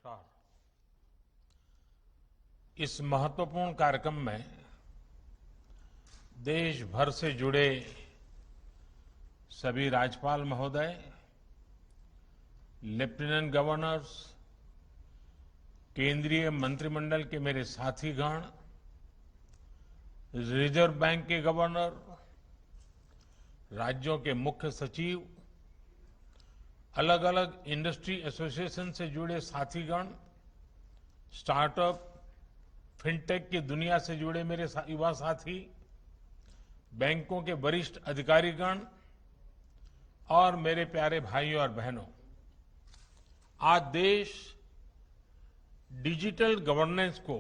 नमस्कार। इस महत्वपूर्ण कार्यक्रम में देश भर से जुड़े सभी राज्यपाल महोदय, लेफ्टिनेंट गवर्नर्स, केंद्रीय मंत्रिमंडल के मेरे साथीगण, रिजर्व बैंक के गवर्नर, राज्यों के मुख्य सचिव, अलग अलग इंडस्ट्री एसोसिएशन से जुड़े साथीगण, स्टार्टअप, फिनटेक की दुनिया से जुड़े मेरे युवा साथी, बैंकों के वरिष्ठ अधिकारीगण और मेरे प्यारे भाइयों और बहनों, आज देश डिजिटल गवर्नेंस को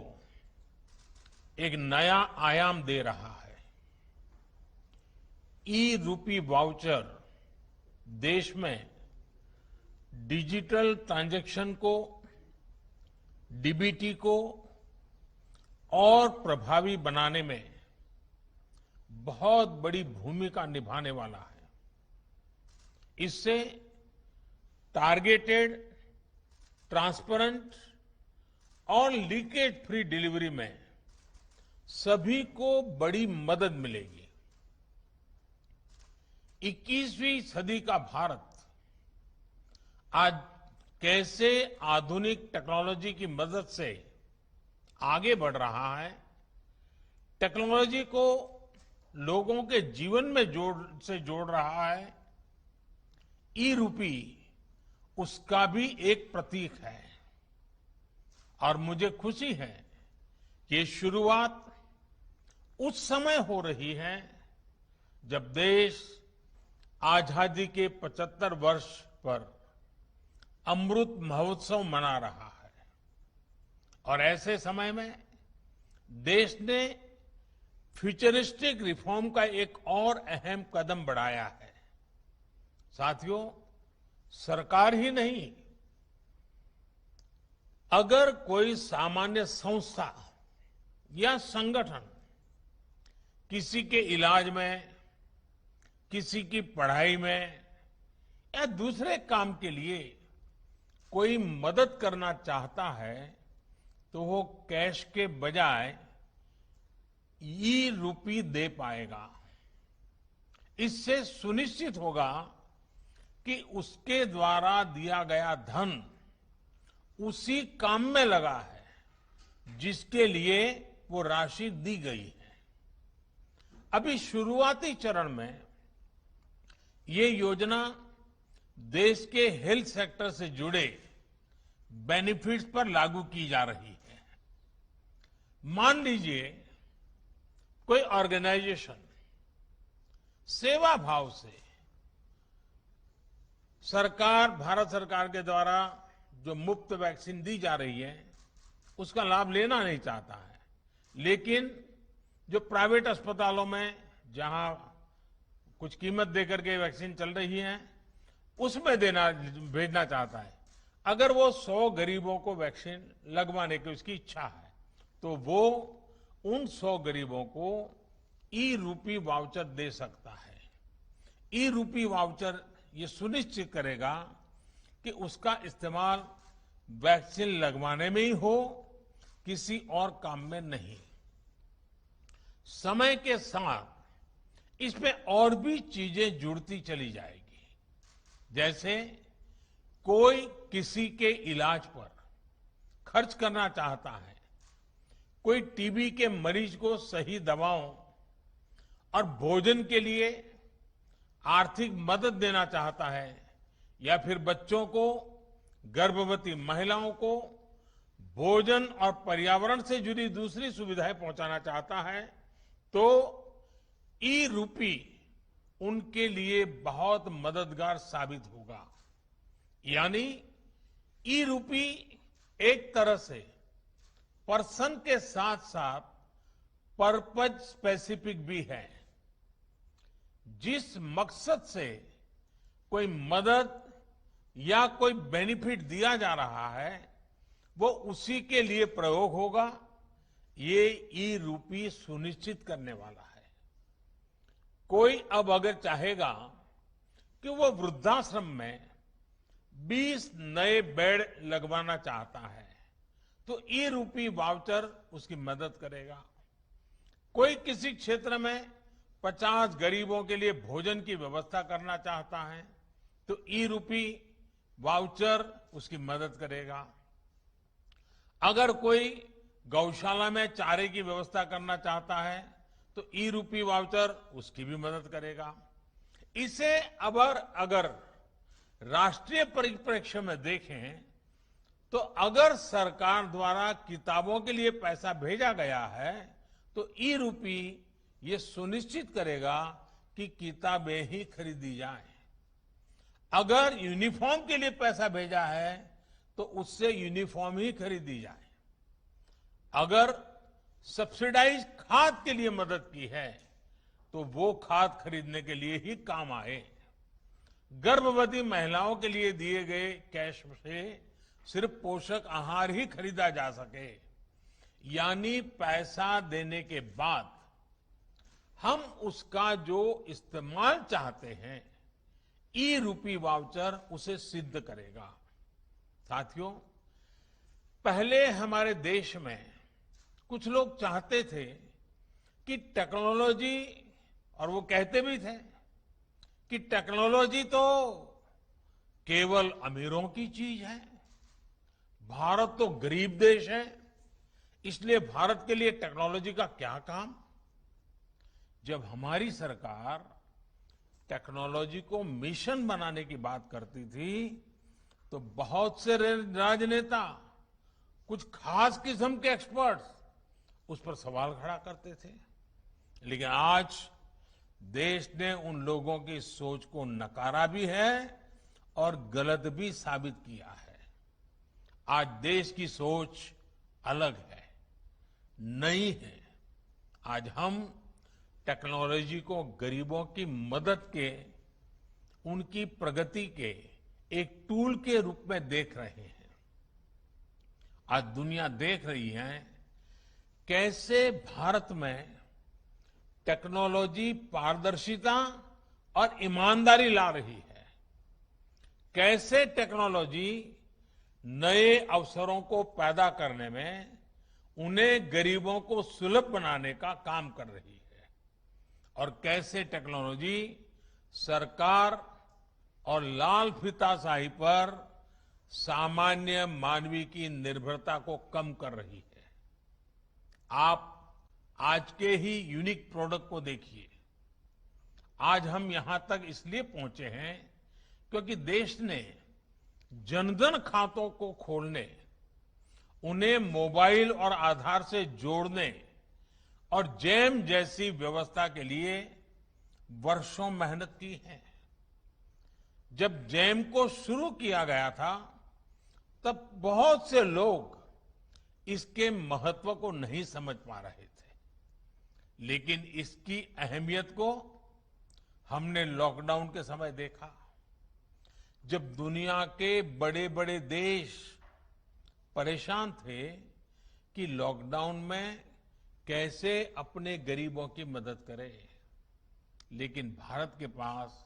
एक नया आयाम दे रहा है। ई रूपी वाउचर देश में डिजिटल ट्रांजैक्शन को, डीबीटी को और प्रभावी बनाने में बहुत बड़ी भूमिका निभाने वाला है। इससे टारगेटेड, ट्रांसपेरेंट और लीकेज फ्री डिलीवरी में सभी को बड़ी मदद मिलेगी। 21वीं सदी का भारत आज कैसे आधुनिक टेक्नोलॉजी की मदद से आगे बढ़ रहा है, टेक्नोलॉजी को लोगों के जीवन में जोड़ रहा है, ई रूपी उसका भी एक प्रतीक है। और मुझे खुशी है कि शुरुआत उस समय हो रही है जब देश आजादी के 75 वर्ष पर अमृत महोत्सव मना रहा है। और ऐसे समय में देश ने फ्यूचरिस्टिक रिफॉर्म का एक और अहम कदम बढ़ाया है। साथियों, सरकार ही नहीं, अगर कोई सामान्य संस्था या संगठन किसी के इलाज में, किसी की पढ़ाई में या दूसरे काम के लिए कोई मदद करना चाहता है तो वो कैश के बजाय ई रूपी दे पाएगा। इससे सुनिश्चित होगा कि उसके द्वारा दिया गया धन उसी काम में लगा है जिसके लिए वो राशि दी गई है। अभी शुरुआती चरण में ये योजना देश के हेल्थ सेक्टर से जुड़े बेनिफिट्स पर लागू की जा रही है। मान लीजिए कोई ऑर्गेनाइजेशन सेवा भाव से भारत सरकार के द्वारा जो मुफ्त वैक्सीन दी जा रही है उसका लाभ लेना नहीं चाहता है, लेकिन जो प्राइवेट अस्पतालों में जहां कुछ कीमत देकर के वैक्सीन चल रही है उसमें भेजना चाहता है। अगर वो 100 गरीबों को वैक्सीन लगवाने की उसकी इच्छा है तो वो उन 100 गरीबों को ई रूपी वाउचर दे सकता है। ई रूपी वाउचर ये सुनिश्चित करेगा कि उसका इस्तेमाल वैक्सीन लगवाने में ही हो, किसी और काम में नहीं। समय के साथ इसमें और भी चीजें जुड़ती चली जाएगी। जैसे कोई किसी के इलाज पर खर्च करना चाहता है, कोई टीबी के मरीज को सही दवाओं और भोजन के लिए आर्थिक मदद देना चाहता है, या फिर बच्चों को, गर्भवती महिलाओं को भोजन और पर्यावरण से जुड़ी दूसरी सुविधाएं पहुंचाना चाहता है, तो ई रूपी उनके लिए बहुत मददगार साबित होगा। यानी ई रूपी एक तरह से पर्सन के साथ साथ पर्पज स्पेसिफिक भी है। जिस मकसद से कोई मदद या कोई बेनिफिट दिया जा रहा है वो उसी के लिए प्रयोग होगा, ये ई रूपी सुनिश्चित करने वाला है। कोई अब अगर चाहेगा कि वो वृद्धाश्रम में 20 नए बेड लगवाना चाहता है तो ई रूपी वाउचर उसकी मदद करेगा। कोई किसी क्षेत्र में 50 गरीबों के लिए भोजन की व्यवस्था करना चाहता है तो ई रूपी वाउचर उसकी मदद करेगा। अगर कोई गौशाला में चारे की व्यवस्था करना चाहता है तो ई रूपी वाउचर उसकी भी मदद करेगा। इसे अगर राष्ट्रीय परिप्रेक्ष्य में देखें तो अगर सरकार द्वारा किताबों के लिए पैसा भेजा गया है तो ई रूपी ये सुनिश्चित करेगा कि किताबें ही खरीदी जाएं। अगर यूनिफॉर्म के लिए पैसा भेजा है तो उससे यूनिफॉर्म ही खरीदी जाए। अगर सब्सिडाइज खाद के लिए मदद की है तो वो खाद खरीदने के लिए ही काम आए। गर्भवती महिलाओं के लिए दिए गए कैश से सिर्फ पोषक आहार ही खरीदा जा सके, यानी पैसा देने के बाद हम उसका जो इस्तेमाल चाहते हैं ई रूपी वाउचर उसे सिद्ध करेगा। साथियों, पहले हमारे देश में कुछ लोग चाहते थे कि टेक्नोलॉजी, और वो कहते भी थे कि टेक्नोलॉजी तो केवल अमीरों की चीज है, भारत तो गरीब देश है, इसलिए भारत के लिए टेक्नोलॉजी का क्या काम। जब हमारी सरकार टेक्नोलॉजी को मिशन बनाने की बात करती थी तो बहुत से राजनेता, कुछ खास किस्म के एक्सपर्ट्स उस पर सवाल खड़ा करते थे। लेकिन आज देश ने उन लोगों की सोच को नकारा भी है और गलत भी साबित किया है। आज देश की सोच अलग है, नई है। आज हम टेक्नोलॉजी को गरीबों की मदद के, उनकी प्रगति के एक टूल के रूप में देख रहे हैं। आज दुनिया देख रही है कैसे भारत में टेक्नोलॉजी पारदर्शिता और ईमानदारी ला रही है, कैसे टेक्नोलॉजी नए अवसरों को पैदा करने में, उन्हें गरीबों को सुलभ बनाने का काम कर रही है, और कैसे टेक्नोलॉजी सरकार और लाल फीताशाही पर सामान्य मानवीय की निर्भरता को कम कर रही है। आप आज के ही यूनिक प्रोडक्ट को देखिए। आज हम यहां तक इसलिए पहुंचे हैं क्योंकि देश ने जनधन खातों को खोलने, उन्हें मोबाइल और आधार से जोड़ने और जैम जैसी व्यवस्था के लिए वर्षों मेहनत की है। जब जैम को शुरू किया गया था तब बहुत से लोग इसके महत्व को नहीं समझ पा रहे थे, लेकिन इसकी अहमियत को हमने लॉकडाउन के समय देखा। जब दुनिया के बड़े बड़े देश परेशान थे कि लॉकडाउन में कैसे अपने गरीबों की मदद करें, लेकिन भारत के पास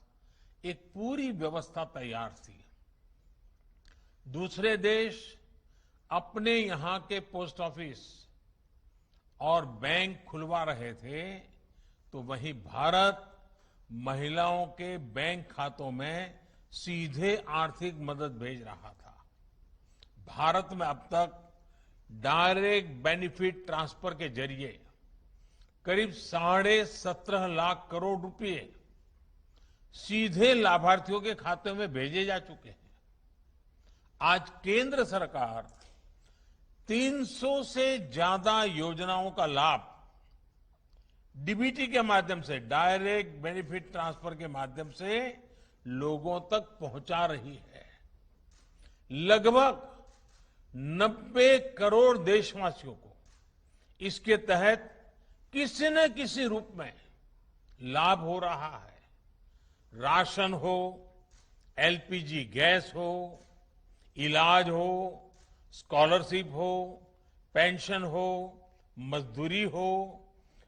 एक पूरी व्यवस्था तैयार थी। दूसरे देश अपने यहां के पोस्ट ऑफिस और बैंक खुलवा रहे थे तो वहीं भारत महिलाओं के बैंक खातों में सीधे आर्थिक मदद भेज रहा था। भारत में अब तक डायरेक्ट बेनिफिट ट्रांसफर के जरिए करीब 17.5 लाख करोड़ रुपए सीधे लाभार्थियों के खाते में भेजे जा चुके हैं। आज केंद्र सरकार 300 से ज्यादा योजनाओं का लाभ डीबीटी के माध्यम से, डायरेक्ट बेनिफिट ट्रांसफर के माध्यम से लोगों तक पहुंचा रही है। लगभग 90 करोड़ देशवासियों को इसके तहत किसी न किसी रूप में लाभ हो रहा है। राशन हो, एलपीजी गैस हो, इलाज हो, स्कॉलरशिप हो, पेंशन हो, मजदूरी हो,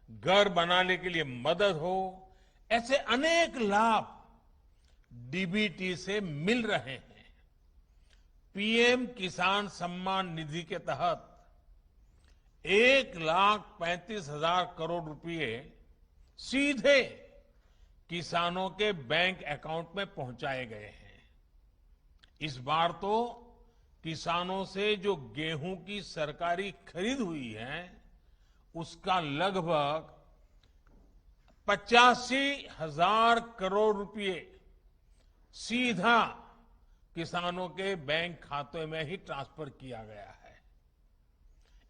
घर बनाने के लिए मदद हो, ऐसे अनेक लाभ डीबीटी से मिल रहे हैं। पीएम किसान सम्मान निधि के तहत 1,35,000 करोड़ रुपए सीधे किसानों के बैंक अकाउंट में पहुंचाए गए हैं। इस बार तो किसानों से जो गेहूं की सरकारी खरीद हुई है उसका लगभग 85,000 करोड़ रुपए सीधा किसानों के बैंक खाते में ही ट्रांसफर किया गया है।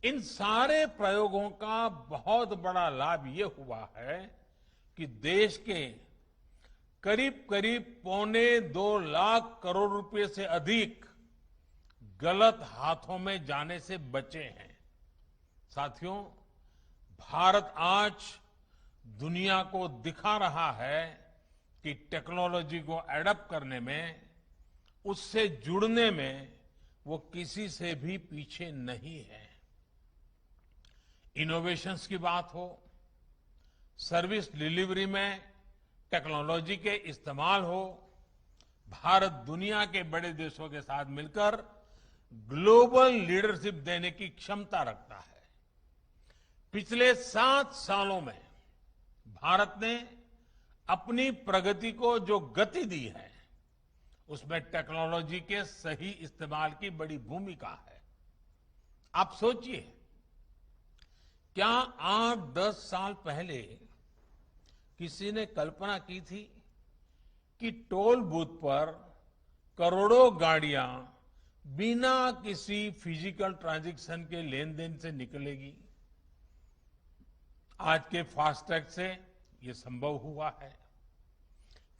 इन सारे प्रयोगों का बहुत बड़ा लाभ ये हुआ है कि देश के करीब करीब 1.25 लाख करोड़ रुपए से अधिक गलत हाथों में जाने से बचे हैं। साथियों, भारत आज दुनिया को दिखा रहा है कि टेक्नोलॉजी को एडॉप्ट करने में, उससे जुड़ने में वो किसी से भी पीछे नहीं है। इनोवेशंस की बात हो, सर्विस डिलीवरी में टेक्नोलॉजी के इस्तेमाल हो, भारत दुनिया के बड़े देशों के साथ मिलकर ग्लोबल लीडरशिप देने की क्षमता रखता है। पिछले 7 सालों में भारत ने अपनी प्रगति को जो गति दी है उसमें टेक्नोलॉजी के सही इस्तेमाल की बड़ी भूमिका है। आप सोचिए, क्या 8-10 साल पहले किसी ने कल्पना की थी कि टोल बूथ पर करोड़ों गाड़ियां बिना किसी फिजिकल ट्रांजैक्शन के लेन देन से निकलेगी? आज के फास्टैग से ये संभव हुआ है।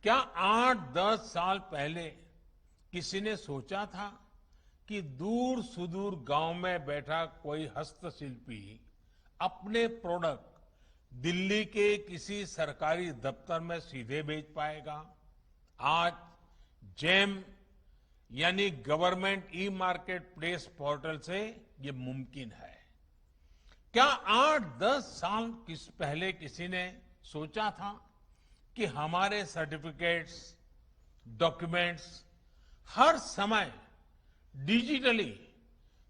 क्या 8-10 साल पहले किसी ने सोचा था कि दूर सुदूर गांव में बैठा कोई हस्तशिल्पी अपने प्रोडक्ट दिल्ली के किसी सरकारी दफ्तर में सीधे बेच पाएगा? आज जेम यानी government e market place portal से ये मुमकिन है। क्या 8-10 साल पहले किसी ने सोचा था कि हमारे सर्टिफिकेट्स, डॉक्यूमेंट्स हर समय डिजिटली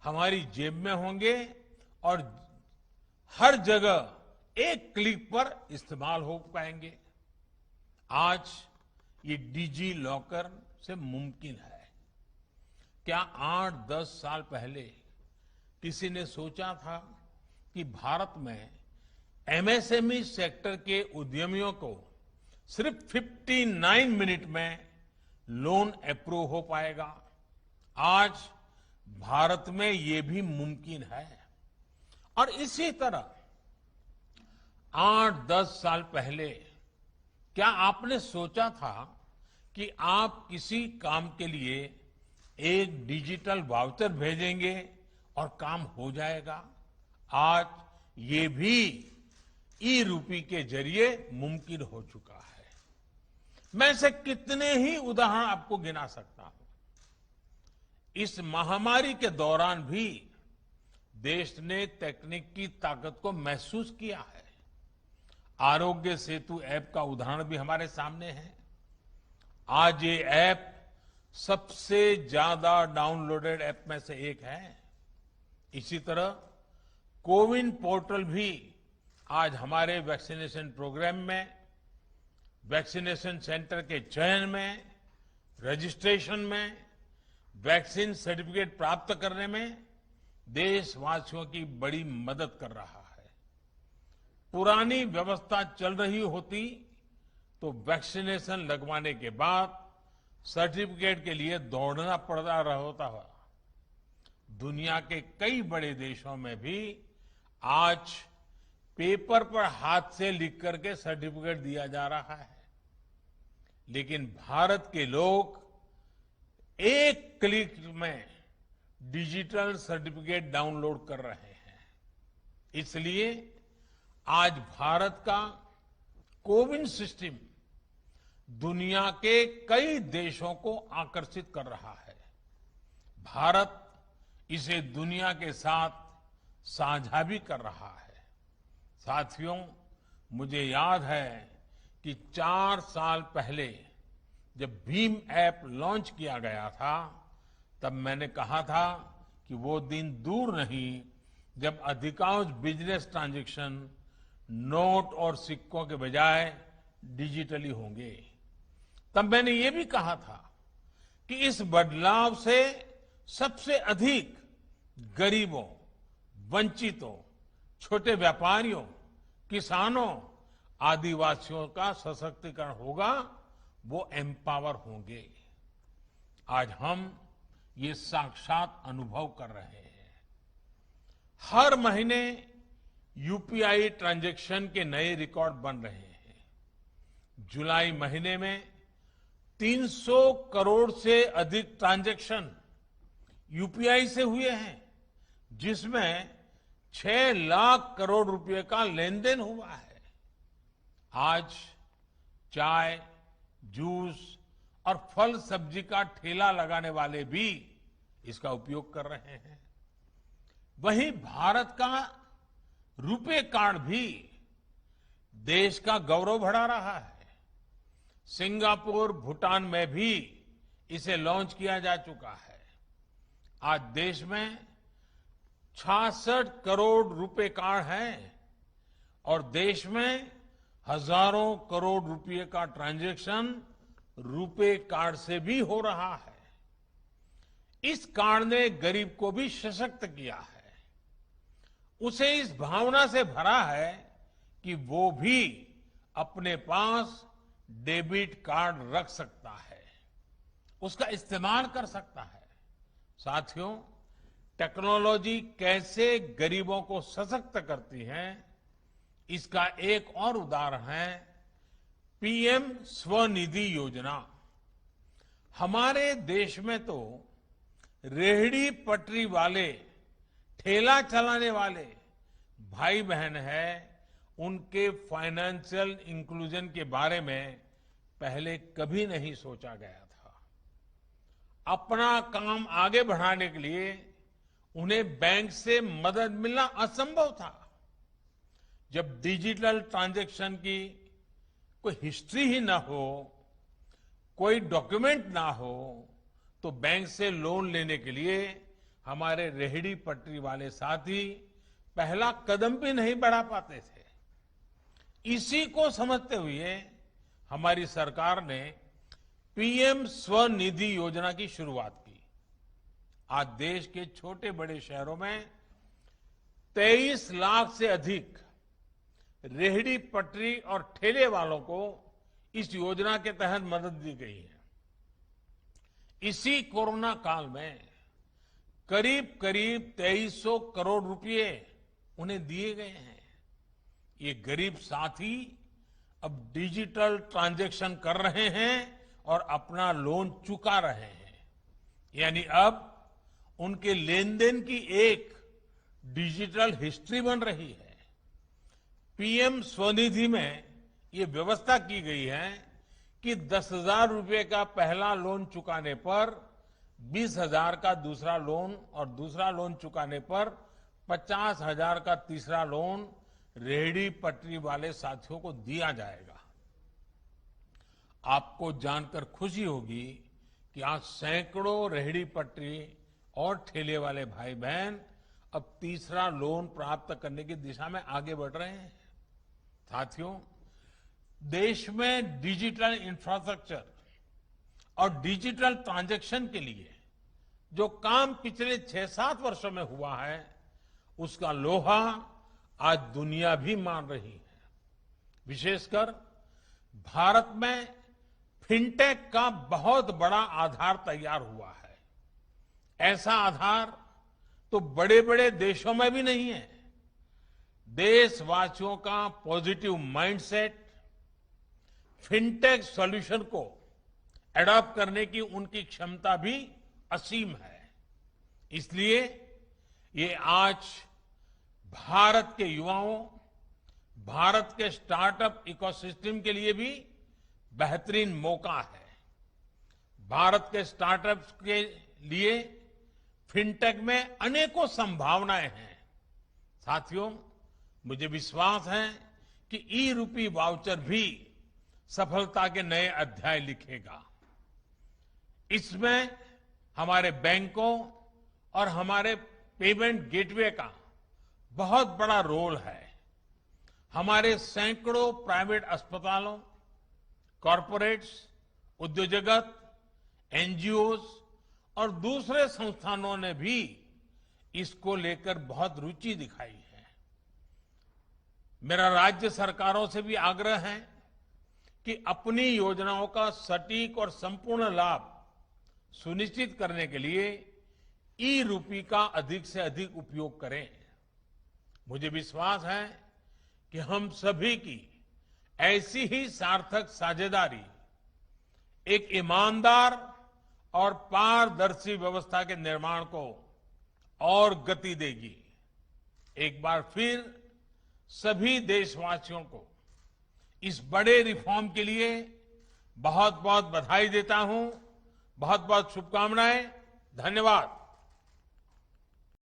हमारी जेब में होंगे और हर जगह एक क्लिक पर इस्तेमाल हो पाएंगे? आज ये डिजी लॉकर से मुमकिन है। क्या 8-10 साल पहले किसी ने सोचा था कि भारत में एमएसएमई सेक्टर के उद्यमियों को सिर्फ 59 मिनट में लोन अप्रूव हो पाएगा? आज भारत में ये भी मुमकिन है। और इसी तरह 8-10 साल पहले क्या आपने सोचा था कि आप किसी काम के लिए एक डिजिटल वाउचर भेजेंगे और काम हो जाएगा? आज ये भी ई रूपी के जरिए मुमकिन हो चुका है। मैं ऐसे कितने ही उदाहरण आपको गिना सकता हूं। इस महामारी के दौरान भी देश ने तकनीक की ताकत को महसूस किया है। आरोग्य सेतु ऐप का उदाहरण भी हमारे सामने है। आज ये ऐप सबसे ज्यादा डाउनलोडेड ऐप में से एक है। इसी तरह कोविन पोर्टल भी आज हमारे वैक्सीनेशन प्रोग्राम में, वैक्सीनेशन सेंटर के चयन में, रजिस्ट्रेशन में, वैक्सीन सर्टिफिकेट प्राप्त करने में देशवासियों की बड़ी मदद कर रहा है। पुरानी व्यवस्था चल रही होती तो वैक्सीनेशन लगवाने के बाद सर्टिफिकेट के लिए दौड़ना पड़ता होता है। दुनिया के कई बड़े देशों में भी आज पेपर पर हाथ से लिख करके सर्टिफिकेट दिया जा रहा है, लेकिन भारत के लोग एक क्लिक में डिजिटल सर्टिफिकेट डाउनलोड कर रहे हैं। इसलिए आज भारत का कोविन सिस्टम दुनिया के कई देशों को आकर्षित कर रहा है। भारत इसे दुनिया के साथ साझा भी कर रहा है। साथियों, मुझे याद है कि 4 साल पहले जब भीम ऐप लॉन्च किया गया था तब मैंने कहा था कि वो दिन दूर नहीं जब अधिकांश बिजनेस ट्रांजैक्शन नोट और सिक्कों के बजाय डिजिटली होंगे। तब मैंने ये भी कहा था कि इस बदलाव से सबसे अधिक गरीबों, वंचितों, छोटे व्यापारियों, किसानों, आदिवासियों का सशक्तिकरण होगा, वो एम्पावर होंगे। आज हम ये साक्षात अनुभव कर रहे हैं। हर महीने यूपीआई ट्रांजैक्शन के नए रिकॉर्ड बन रहे हैं। जुलाई महीने में 300 करोड़ से अधिक ट्रांजैक्शन यूपीआई से हुए हैं, जिसमें 6 लाख करोड़ रुपए का लेन देन हुआ है। आज चाय, जूस और फल सब्जी का ठेला लगाने वाले भी इसका उपयोग कर रहे हैं। वहीं भारत का रुपे कार्ड भी देश का गौरव बढ़ा रहा है। सिंगापुर, भूटान में भी इसे लॉन्च किया जा चुका है। आज देश में 66 करोड़ रुपए कार्ड हैं और देश में हजारों करोड़ रुपए का ट्रांजैक्शन रुपे कार्ड से भी हो रहा है। इस कार्ड ने गरीब को भी सशक्त किया है, उसे इस भावना से भरा है कि वो भी अपने पास डेबिट कार्ड रख सकता है, उसका इस्तेमाल कर सकता है। साथियों, टेक्नोलॉजी कैसे गरीबों को सशक्त करती है, इसका एक और उदाहरण है पीएम स्वनिधि योजना। हमारे देश में तो रेहड़ी पटरी वाले, ठेला चलाने वाले भाई बहन हैं, उनके फाइनेंशियल इंक्लूजन के बारे में पहले कभी नहीं सोचा गया था। अपना काम आगे बढ़ाने के लिए उन्हें बैंक से मदद मिलना असंभव था। जब डिजिटल ट्रांजैक्शन की कोई हिस्ट्री ही ना हो, कोई डॉक्यूमेंट ना हो, तो बैंक से लोन लेने के लिए हमारे रेहड़ी पटरी वाले साथी पहला कदम भी नहीं बढ़ा पाते थे। इसी को समझते हुए हमारी सरकार ने पीएम स्वनिधि योजना की शुरुआत की। आज देश के छोटे बड़े शहरों में 23 लाख से अधिक रेहड़ी पटरी और ठेले वालों को इस योजना के तहत मदद दी गई है। इसी कोरोना काल में करीब करीब 2300 करोड़ रुपए उन्हें दिए गए हैं। ये गरीब साथी अब डिजिटल ट्रांजैक्शन कर रहे हैं और अपना लोन चुका रहे हैं। यानी अब उनके लेन देन की एक डिजिटल हिस्ट्री बन रही है। पीएम स्वनिधि में ये व्यवस्था की गई है कि 10,000 रुपए का पहला लोन चुकाने पर 20,000 का दूसरा लोन और दूसरा लोन चुकाने पर 50,000 का तीसरा लोन रेहड़ी पटरी वाले साथियों को दिया जाएगा। आपको जानकर खुशी होगी कि आज सैकड़ों रेहड़ी पटरी और ठेले वाले भाई बहन अब तीसरा लोन प्राप्त करने की दिशा में आगे बढ़ रहे हैं। साथियों, देश में डिजिटल इंफ्रास्ट्रक्चर और डिजिटल ट्रांजैक्शन के लिए जो काम पिछले 6-7 वर्षों में हुआ है, उसका लोहा आज दुनिया भी मान रही है। विशेषकर भारत में फिनटेक का बहुत बड़ा आधार तैयार हुआ है। ऐसा आधार तो बड़े बड़े देशों में भी नहीं है। देशवासियों का पॉजिटिव माइंडसेट, फिनटेक सॉल्यूशन को एडॉप्ट करने की उनकी क्षमता भी असीम है। इसलिए ये आज भारत के युवाओं, भारत के स्टार्टअप इकोसिस्टम के लिए भी बेहतरीन मौका है। भारत के स्टार्टअप्स के लिए फिनटेक में अनेकों संभावनाएं हैं। साथियों, मुझे विश्वास है कि ई-रूपी वाउचर भी सफलता के नए अध्याय लिखेगा। इसमें हमारे बैंकों और हमारे पेमेंट गेटवे का बहुत बड़ा रोल है। हमारे सैकड़ों प्राइवेट अस्पतालों, कॉरपोरेट्स, उद्योग जगत, एनजीओज और दूसरे संस्थानों ने भी इसको लेकर बहुत रुचि दिखाई है। मेरा राज्य सरकारों से भी आग्रह है कि अपनी योजनाओं का सटीक और संपूर्ण लाभ सुनिश्चित करने के लिए ई-रूपी का अधिक से अधिक उपयोग करें। मुझे विश्वास है कि हम सभी की ऐसी ही सार्थक साझेदारी एक ईमानदार और पारदर्शी व्यवस्था के निर्माण को और गति देगी। एक बार फिर सभी देशवासियों को इस बड़े रिफॉर्म के लिए बहुत बहुत बधाई देता हूं। बहुत बहुत शुभकामनाएं। धन्यवाद।